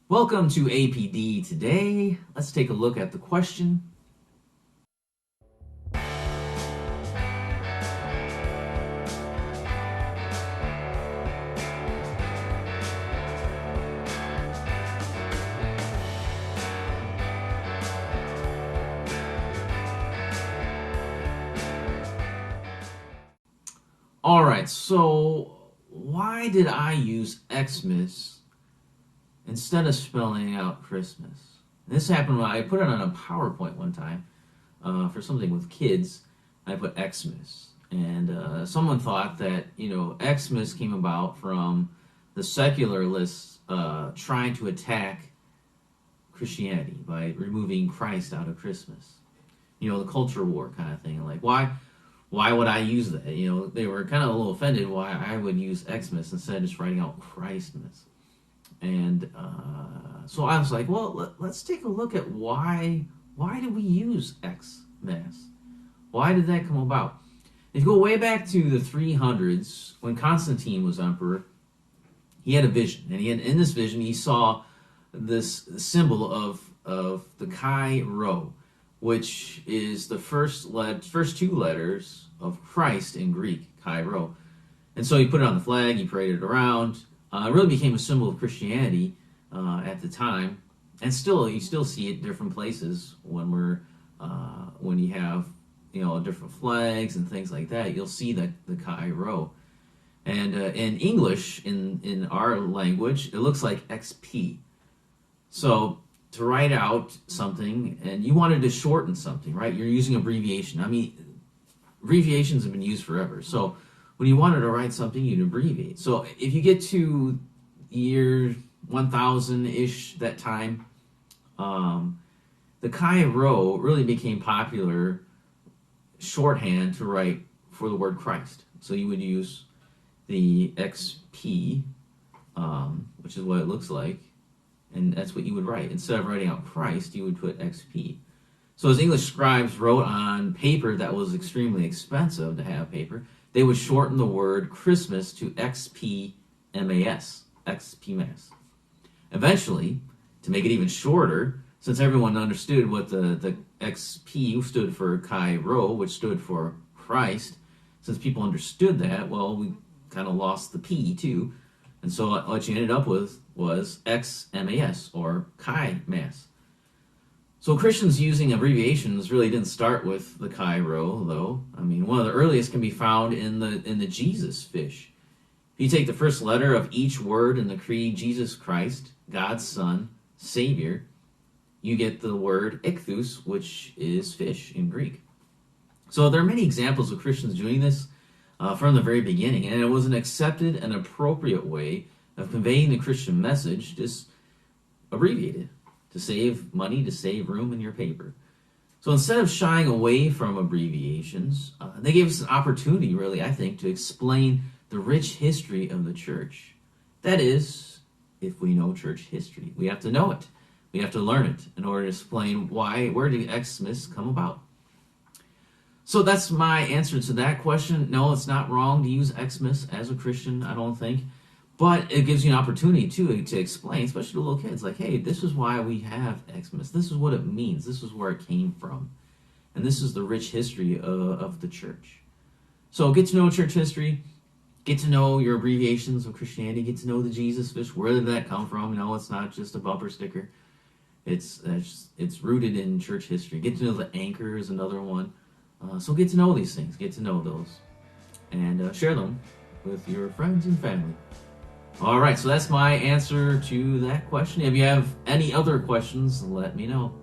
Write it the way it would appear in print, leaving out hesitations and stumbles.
Welcome to APD today. Let's take a look at the question. Alright, so why did I use Xmas instead of spelling out Christmas? This happened when I put it on a PowerPoint one time for something with kids. I put Xmas, and someone thought that Xmas came about from the secularists trying to attack Christianity by removing Christ out of Christmas. The culture war kind of thing. Like why would I use that? They were kind of a little offended why I would use Xmas instead of just writing out Christmas. And so I was like, well, let's take a look at why do we use Xmas? Why did that come about? If you go way back to the 300s, when Constantine was emperor, he had a vision. And in this vision, he saw this symbol of the Chi Rho, which is the first two letters of Christ in Greek, Chi Rho. And so he put it on the flag, he paraded it around. It really became a symbol of Christianity at the time, and you still see it different places when you have different flags and things like that. You'll see the Chi Rho, and in English, in our language, it looks like XP. So to write out something, and you wanted to shorten something, right? You're using abbreviation. I mean, abbreviations have been used forever. So when you wanted to write something, you'd abbreviate. So if you get to year 1000-ish, that time, the Chi Rho really became popular shorthand to write for the word Christ. So you would use the XP, which is what it looks like, and that's what you would write. Instead of writing out Christ, you would put XP. So as English scribes wrote on paper that was extremely expensive to have paper, they would shorten the word Christmas to XPMAS, XPMAS. Eventually, to make it even shorter, since everyone understood what the XP stood for Chi Rho, which stood for Christ, since people understood that, well, we kind of lost the P too. And so what you ended up with was XMAS, or Chi Mass. So Christians using abbreviations really didn't start with the Chi Rho, though. I mean, one of the earliest can be found in the Jesus fish. If you take the first letter of each word in the creed, Jesus Christ, God's Son, Savior, you get the word ichthus, which is fish in Greek. So there are many examples of Christians doing this from the very beginning, and it was an accepted and appropriate way of conveying the Christian message, just abbreviated, to save money, to save room in your paper. So instead of shying away from abbreviations, they gave us an opportunity, really, I think, to explain the rich history of the church. That is, if we know church history. We have to know it. We have to learn it in order to explain where did Xmas come about. So that's my answer to that question. No, it's not wrong to use Xmas as a Christian, I don't think. But it gives you an opportunity, too, to explain, especially to little kids, like, hey, this is why we have Xmas. This is what it means. This is where it came from. And this is the rich history of the church. So get to know church history. Get to know your abbreviations of Christianity. Get to know the Jesus fish. Where did that come from? No, it's not just a bumper sticker. It's rooted in church history. Get to know the anchor is another one. So get to know these things. Get to know those. And share them with your friends and family. All right, so that's my answer to that question. If you have any other questions, let me know.